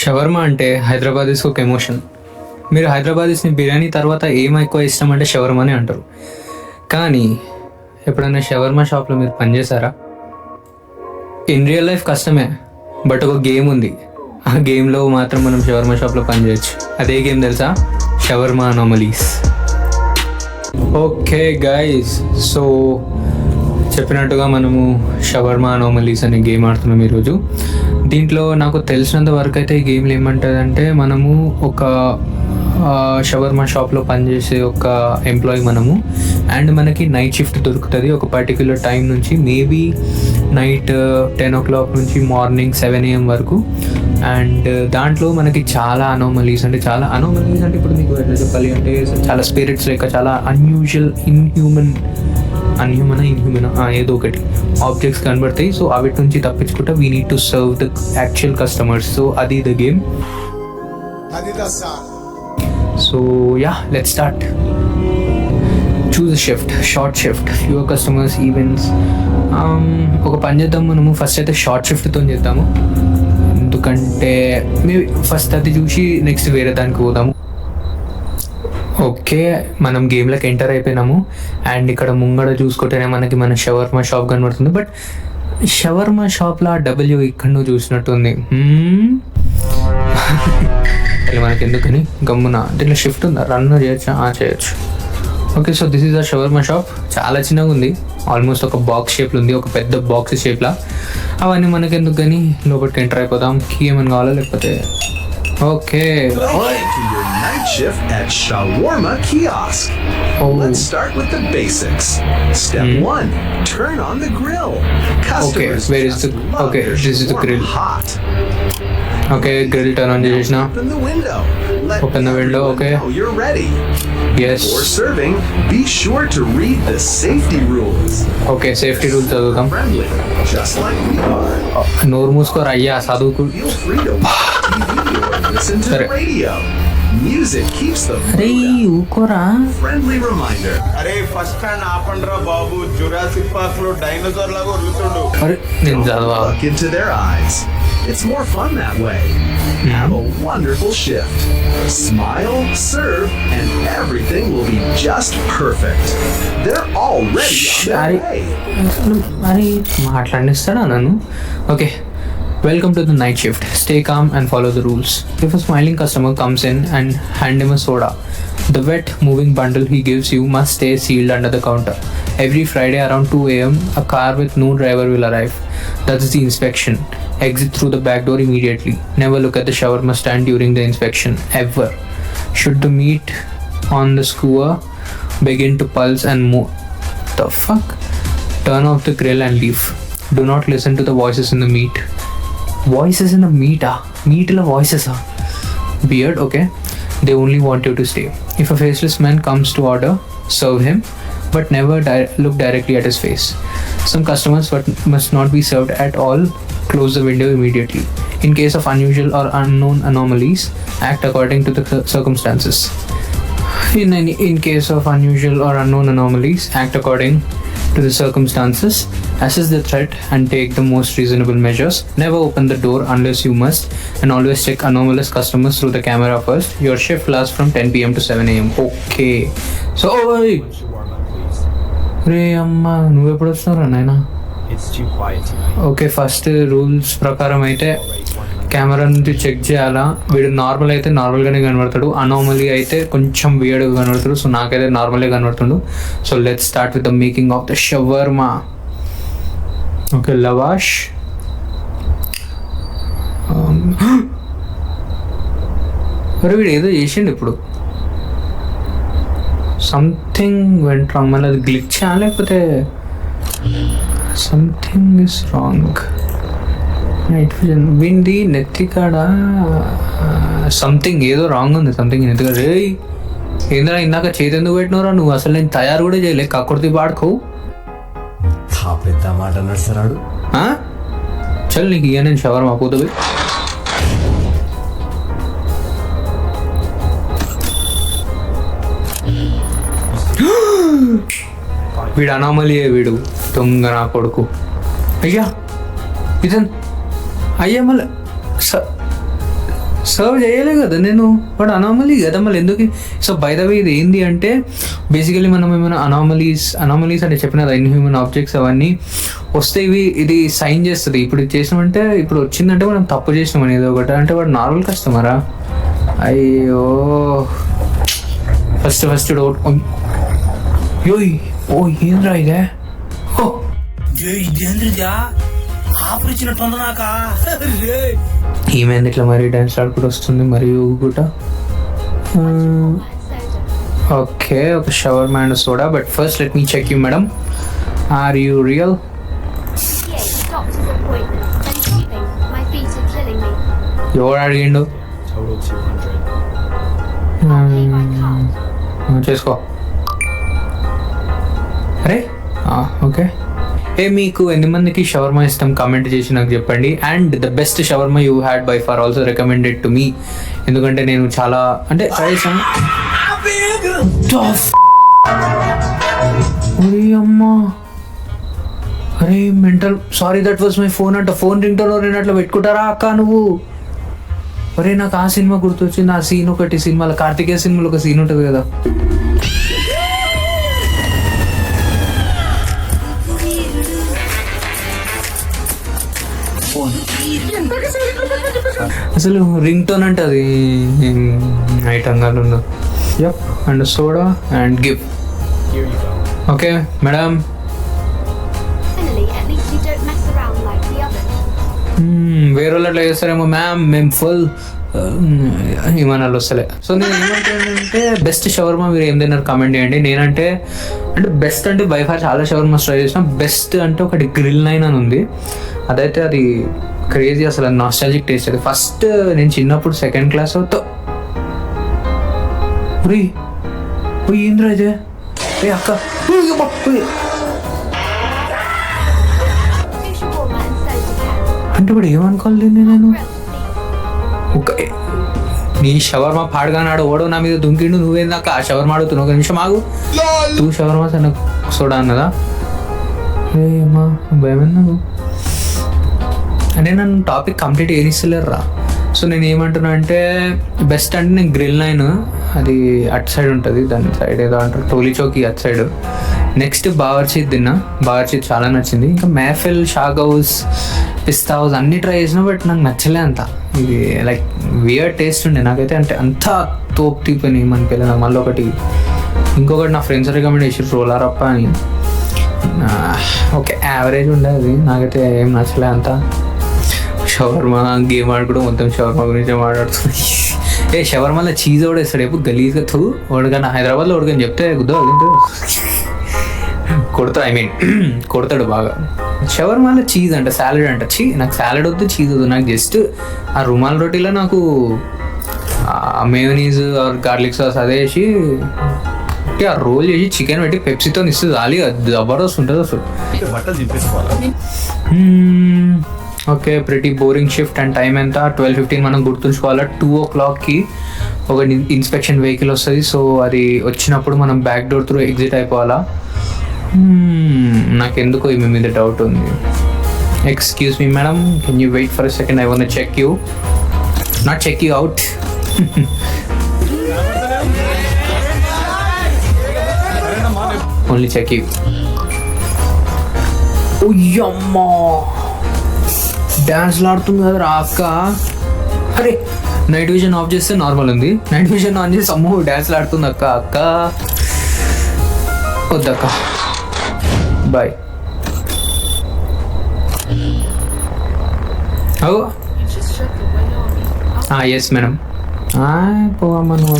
Shawarma అంటే హైదరాబాదీస్ ఒక emotion. మీరు హైదరాబాదీస్ని బిర్యానీ తర్వాత ఏం ఎక్కువ ఇష్టం అంటే షవర్మానే అంటారు. కానీ ఎప్పుడైనా షవర్మా షాప్లో మీరు పనిచేశారా? ఇన్ రియల్ లైఫ్ కష్టమే, బట్ ఒక గేమ్ ఉంది. ఆ గేమ్లో మాత్రం మనం షవర్మా షాప్లో పనిచేయచ్చు. అదే గేమ్ తెలుసా? Shawarma anomalies. Okay guys, so చెప్పినట్టుగా మనము షవర్మా అనామలీస్ అనే గేమ్ ఆడుతున్నాం ఈరోజు. దీంట్లో నాకు తెలిసినంత వరకు అయితే ఈ గేమ్లో ఏమంటుందంటే, మనము ఒక షవర్మా షాప్లో పనిచేసే ఒక ఎంప్లాయీ మనము, అండ్ మనకి నైట్ షిఫ్ట్ దొరుకుతుంది ఒక పర్టిక్యులర్ టైం నుంచి, మేబీ నైట్ 10 o'clock నుంచి మార్నింగ్ 7 AM వరకు. అండ్ దాంట్లో మనకి చాలా అనామలీస్ అంటే ఇప్పుడు మీకు ఎట్లా చెప్పాలి అంటే, చాలా స్పిరిట్స్ లెక్క చాలా ఇన్హ్యూమన్ ఏదో ఒకటి ఆబ్జెక్ట్స్ కనబడతాయి. సో వాటి నుంచి తప్పించుకుంటా we need to serve the actual customers. So అది the game. So yeah, let's start. Choose a shift, short shift, fewer customers, events. ఒక పని చేద్దాం, మనము ఫస్ట్ అయితే షార్ట్ షిఫ్ట్తో చేద్దాము, ఎందుకంటే మేబీ ఫస్ట్ అది చూసి నెక్స్ట్ వేరే దానికి పోదాము. ఓకే, మనం గేమ్లోకి ఎంటర్ అయిపోయినాము. అండ్ ఇక్కడ ముంగడ చూసుకుంటేనే మనకి మన షవర్మా షాప్ కనబడుతుంది. బట్ షవర్మా షాప్లో డబ్ల్యూ ఇక్కడ నువ్వు చూసినట్టుంది. మనకి ఎందుకని గమ్మున దీంట్లో షిఫ్ట్ ఉందా? రన్ చేయొచ్చా? చేయొచ్చు. Okay, so this is a shawarma shop. చాలా చిన్నగా ఉంది, ఆల్మోస్ట్ ఒక బాక్స్ షేప్లో ఉంది, ఒక పెద్ద బాక్స్ షేప్లా. అవన్నీ మనకి ఎందుకు కానీ లోపలికి ఎంటర్ అయిపోదాం. కీ ఏమైనా కావాలా లేకపోతే? Okay, night shift at Shawarma Kiosk. Let's start with the basics. Step 1, turn on the grill. Customers where is the this is the grill. Hot. Okay, grill turn on చేసిన. Open the window. Open the window. Okay. You're ready. Yes. Before serving, be sure to read the safety rules. Okay, safety rules చదువుతాం. Friendly, just like we are. నోరు మూసుకోరా అయ్యా, చదువుకు. Feel free to watch TV or listen to the radio. Music keeps the friendly reminder. అరే first hand ఆపండ్రా బాబు, Jurassic park లో dinosaur లాగా వదులుతుండు. అరే నేను చదవా. Look into their eyes. It's more fun that way. Have a wonderful shift. Smile, serve, and everything will be just perfect. They're already on their way. అరే మాట్లాడిస్తాడా నన్ను? Okay, welcome to the night shift. Stay calm and follow the rules. If a smiling customer comes in and hand him a soda, the wet moving bundle he gives you must stay sealed under the counter. Every Friday around 2 AM, a car with no driver will arrive. That's the inspection. Exit through the back door immediately. Never look at the shawarma stand during the inspection, ever. Should the meat on the skewer begin to pulse and move, the fuck? Turn off the grill and leave. Do not listen to the voices in the meat. Voices in the meat la voices weird. Okay, they only want you to stay. If a faceless man comes to order, serve him, but never look directly at his face. Some customers must not be served at all. Close the window immediately. In case of unusual or unknown anomalies, act according to the circumstances. In case of unusual or unknown anomalies, act according to the circumstances. Assess the threat and take the most reasonable measures. Never open the door unless you must, and always check anomalous customers through the camera first. Your shift lasts from 10 PM to 7 AM. Okay, so రే అమ్మ, నువ్వు ఎప్పుడు వస్తున్నారా నాయనా? Okay, first rules ప్రకారం అయితే camera నుంచి check చేయాలా. వీడు నార్మల్ అయితే నార్మల్గానే కనబడతాడు, అనామలీ అయితే కొంచెం వియర్డ్గా కనబడతాడు. సో నాకైతే నార్మల్గా కనబడుతుండు. So let's start with the making of the shawarma. Okay, lavash. మరి వీడు ఏదో చేసిండు ఇప్పుడు. Something went wrong. మళ్ళీ అది గ్లిచ్చా లేకపోతే something is wrong. Night vision వింది నెత్తికాడ సంథింగ్ ఏదో రాంగ్ ఉంది. సంథింగ్ నెత్తికాడ. రే ఏంద్రా ఇందాక చేతి ఎందుకు పెట్టినవరా? నువ్వు అసలు నేను తయారు కూడా చేయలే, కక్కుర్తి పాడుకో. పెద్ద మాట నడుస్తున్నాడు. చల్ నీకు ఇయ్య, నేను షవర్మా పోతుంది. వీడు అనామలియే, వీడు దొంగ నా కొడుకు. అయ్యా ఇతను అయ్యా మళ్ళీ సర్వ్ చేయలే కదా నేను, వాడు అనామలీ కదా మళ్ళీ ఎందుకు. సో బై ద వే ఇది ఏంది అంటే బేసికలీ మనం ఏమైనా అనామలీస్ అంటే చెప్పిన ఇన్హ్యూమన్ ఆబ్జెక్ట్స్ అవన్నీ వస్తే ఇది సైన్ చేస్తుంది. ఇప్పుడు ఇది చేసినామంటే ఇప్పుడు వచ్చిందంటే మనం తప్పు చేసినామని ఏదో ఒకటి. అంటే వాడు నార్మల్ కస్టమరా? అయ్యో ఫస్ట్ డౌట్. యో ఓ ఏంద్రా ఇదే? ఓ ఏమైంది ఇట్లా మరి డాన్స్ ఆడుకుంటూ వస్తుంది మరి ఊగుట. ఓకే ఒక షవర్ మ్యాండ్ soda. But first let me check you madam, are you real? ఎవరు అడిగిండు? చేసుకో. అరే ఓకే. మీకు ఎన్ని మందికి షవర్మా ఇష్టం కామెంట్ చేసి నాకు చెప్పండి. And the best shawarma you had by far also recommended to me. ఎందుకంటే నేను చాలా అంటే ట్రై చేశాను. అమ్మా అరే mental, sorry that was my phone అంట. ఫోన్ రింగ్ టోన్ నేను అట్లా పెట్టుకుంటారా అక్క నువ్వు? అరే నాకు ఆ సినిమా గుర్తొచ్చింది. ఆ సీన్ ఒకటి సినిమాలో, కార్తికేయ సినిమాలో ఒక సీన్ ఉంటుంది కదా, అసలు రింగ్ టోన్ అంటే అది ఐటంగా ఉండదు. Yup and soda and give. Okay madam. వేరే వాళ్ళు అట్లా చేస్తారేమో మ్యామ్, మేము ఫుల్ విమానాలు వస్తలే. సో నేను ఏమంటానంటే బెస్ట్ షవర్మా మీరు ఏం తిన్నారు కామెంట్ చేయండి. నేనంటే అంటే బెస్ట్ అంటే బై ఫార్ చాలా షవర్మాస్ ట్రై చేసిన. బెస్ట్ అంటే ఒకటి గ్రిల్ 9 అని ఉంది, అదైతే అది క్రేజీ అసలు, నాస్టాలజిక్ టేస్ట్. అది ఫస్ట్ నేను చిన్నప్పుడు సెకండ్ క్లాస్ అవుతా ఏంద్రా ఇదే అక్క అంటే ఇప్పుడు ఏమనుకోవాలి నేను. ఒక నీ షవర్మా పాడగానాడు ఓడో నా మీద దుంకిండు, నువ్వేందాక ఆ షవర్మా అడుగుతున్నావు. ఒక నిమిషం ఆగు. 2 షవర్మాస్ అన్న సోడా అన్నదా? ఏమా భయమైంది నాకు. అంటే నన్ను టాపిక్ కంప్లీట్ ఏరిస్తలేరు. సో నేను ఏమంటున్నా అంటే బెస్ట్ అంటే నేను గ్రిల్ 9, అది అటు సైడ్ ఉంటుంది, దాని సైడ్ ఏదో అంటారు టోలీ చౌకీ అటు సైడ్. నెక్స్ట్ బావర్చీత్ తిన్నా, బావర్చీత్ చాలా నచ్చింది. ఇంకా మెహఫిల్, షాగ్ హౌస్, పిస్తా హౌస్ అన్నీ ట్రై చేసిన, బట్ నాకు నచ్చలే అంత. ఇది లైక్ వియర్డ్ టేస్ట్ ఉండే నాకైతే. అంటే అంతా తోపు తీపని మనకెళ్ళి నాకు. మళ్ళీ ఇంకొకటి నా ఫ్రెండ్స్ రికమెండ్ చేసి రోలారప్ప అని. ఓకే యావరేజ్ ఉండే అది, నాకైతే ఏం నచ్చలే అంత. షవర్మా గేమ్ ఆడుకుంటూ మొత్తం షవర్మా గురించి మాట్లాడుతుంది. షవర్మాలో చీజ్ ఓడేస్తాడు ఎప్పుడు గలీజ్గా. ఓడికన్నా హైదరాబాద్లో ఓడికని చెప్తే గుద్దో కొడతాడు. కొడతాడు బాగా. షవర్మాలో చీజ్ అంట, సాలెడ్ అంట. నాకు సాలెడ్ వద్దు, చీజ్ వద్దు. నాకు జస్ట్ ఆ రుమాల్ రోటీలో నాకు మేయోనీస్ ఆర్ గార్లిక్ సాస్ అదే వేసి ఆ రోల్ చేసి చికెన్ పెట్టి పెప్సీతో ఇస్తే చాలి, అది జబర్దస్త్ ఉంటుంది అసలు. Okay pretty boring shift. And time ఎంత? 12:15. మనం గుర్తుంచుకోవాలా 2 o'clockకి ఒక ఇన్స్పెక్షన్ వెహికల్ వస్తుంది. సో అది వచ్చినప్పుడు మనం బ్యాక్ డోర్ త్రూ ఎగ్జిట్ అయిపోవాలా. నాకు ఎందుకో మీ మీద డౌట్ ఉంది. Excuse me madam, can you wait for a second? I want check you, not check you out. Only check you. అమ్మా డ్యాన్స్ ఆడుతుంది కదా అక్క. అరే నైట్ విజన్ ఆఫ్ చేస్తే నార్మల్ ఉంది, నైట్ విజన్ ఆన్ చేసి అమ్మో డ్యాన్స్ ఆడుతుంది అక్క. అక్క వద్దక్క, బాయ్. Yes madam. పోవమ్మా నువ్వు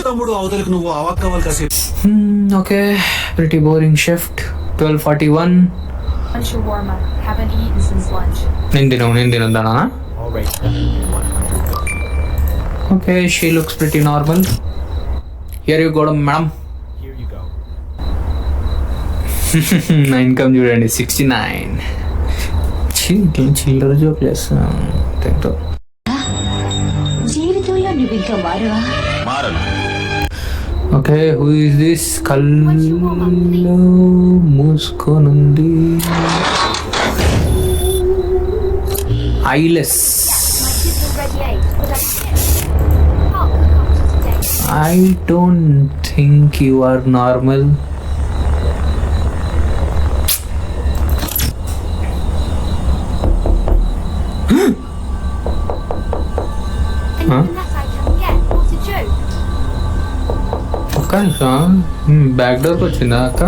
తమ్ముడు అవతలకు నువ్వు అవక్కవాలి కాసేపు. Okay pretty boring shift. 12:41. నేను తినొద్దానా? Okay she looks pretty normal. Here you go madam. నా ఇన్కమ్ చూడండి 69. చిల్లర జోక్ చేస్తా. జీవితంలో నువ్వు ఇంకా మారవా? Okay who is this? కళ్ళు మూసుకొనుంది, eyeless. I don't think you are normal. అక్క బ్యాక్ డోర్కి వచ్చిందా అక్క?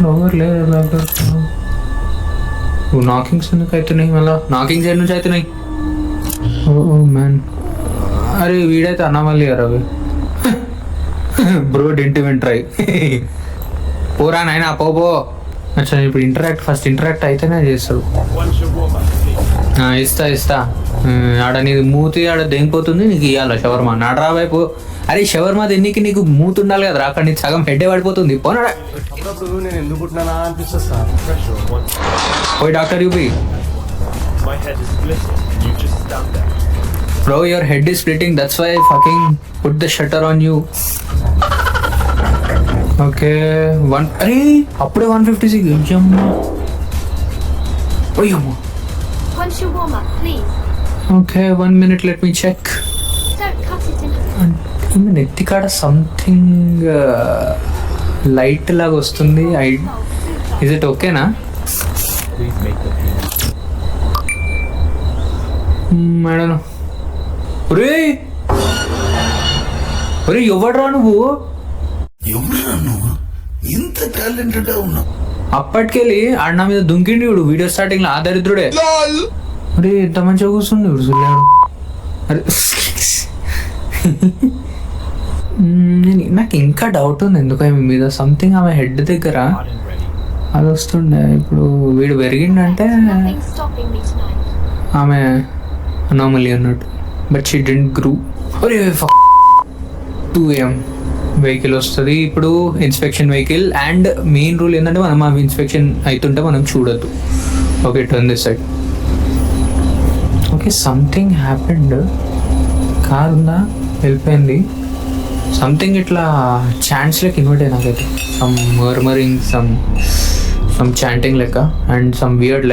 ఎవరు లేదు బ్యాక్ డోర్. నువ్వు నాకింగ్స్ ఎందుకు అవుతున్నాయి? మళ్ళా నాకింగ్స్ ఎన్ని నుంచి అవుతున్నాయి? ఓ మ్యాన్, అరే వీడైతే అన్నమల్లి గారు అవి బ్రో డింట్ ఈవెన్ ట్రై. పోరా నాయనా పో. అచ్చా ఇప్పుడు ఫస్ట్ ఇంటరాక్ట్ అయితేనే చేస్తాడు. ఇస్తా ఆడ నీది మూతి ఆడ దేనిపోతుంది, నీకు ఇవ్వాలా షవర్మా? నాడరా వైపు. అరే షవర్మా తిన్నికి నీకు మూతి ఉండాలి కదా, అక్కడ నీకు సగం హెడ్డే పడిపోతుంది. పోనాడా నేను ఎందుకు పుట్టినా అనిపిస్తుంది సార్. పోయి డాక్టర్ చూపి. Bro, your head is splitting. That's why I fucking put the shutter on you. Okay, అరే అప్పుడే 156. అమ్మా ఓయమ్మా. Once you warm up, please. Okay, 1 minute, let me check. Don't cut it in. నెత్తి కాడ something light లాగా వస్తుంది. Is it ఓకేనా? Madam ఒరే ఎవడ్రా నువ్వు? ఇంత టాలెంటెడ్ ఉన్నావు. అప్పటికెళ్ళి అన్న మీద దుంకిండి వీడు వీడియో స్టార్టింగ్ లో. ఆ దరిద్రుడే. అరే ఎంత మంచిగా కూర్చుంది వీడు చూడలేడు. అరే నాకు ఇంకా డౌట్ ఉంది ఎందుకు ఆమె మీద. సంథింగ్ ఆమె హెడ్ దగ్గర అది వస్తుండే. ఇప్పుడు వీడు పెరిగిండంటే Nothing's stopping me tonight. ఆమె అనామలీ అన్నట్టు. But she didn't grew. 2 AM vehicle వస్తుంది ఇప్పుడు, inspection vehicle. And main rule ఏంటంటే మనం ఆ ఇన్స్పెక్షన్ అవుతుంటే మనం చూడద్దు. Okay, turn this side. Okay, something happened. Car ఉందా వెళ్ళిపోయింది. సంథింగ్ ఇట్లా చాంట్స్ లెక్క ఇన్వర్ట్ అయ్యి నాకైతే. సమ్ మర్మరింగ్, సమ్ చాంటింగ్ లెక్క. And some weird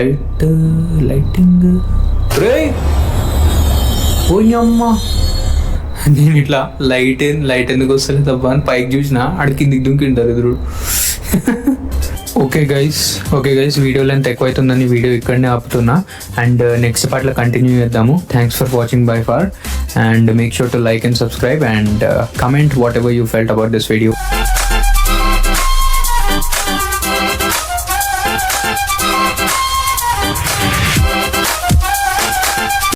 lighting. రే పోయమ్మా, నేను ఇట్లా లైట్ ఎందుకు వస్తలేదు తప్ప అని పైకి చూసిన ఆడ కిందికి దుంకిండు దరిద్రుడు. ఓకే గైస్ వీడియో లెంత్ ఎక్కువ అవుతుందని వీడియో ఇక్కడనే ఆపుతున్నా. అండ్ నెక్స్ట్ పార్ట్లో కంటిన్యూ చేద్దాము. Thanks for watching by far. And make sure to like and subscribe and comment whatever you felt about this video.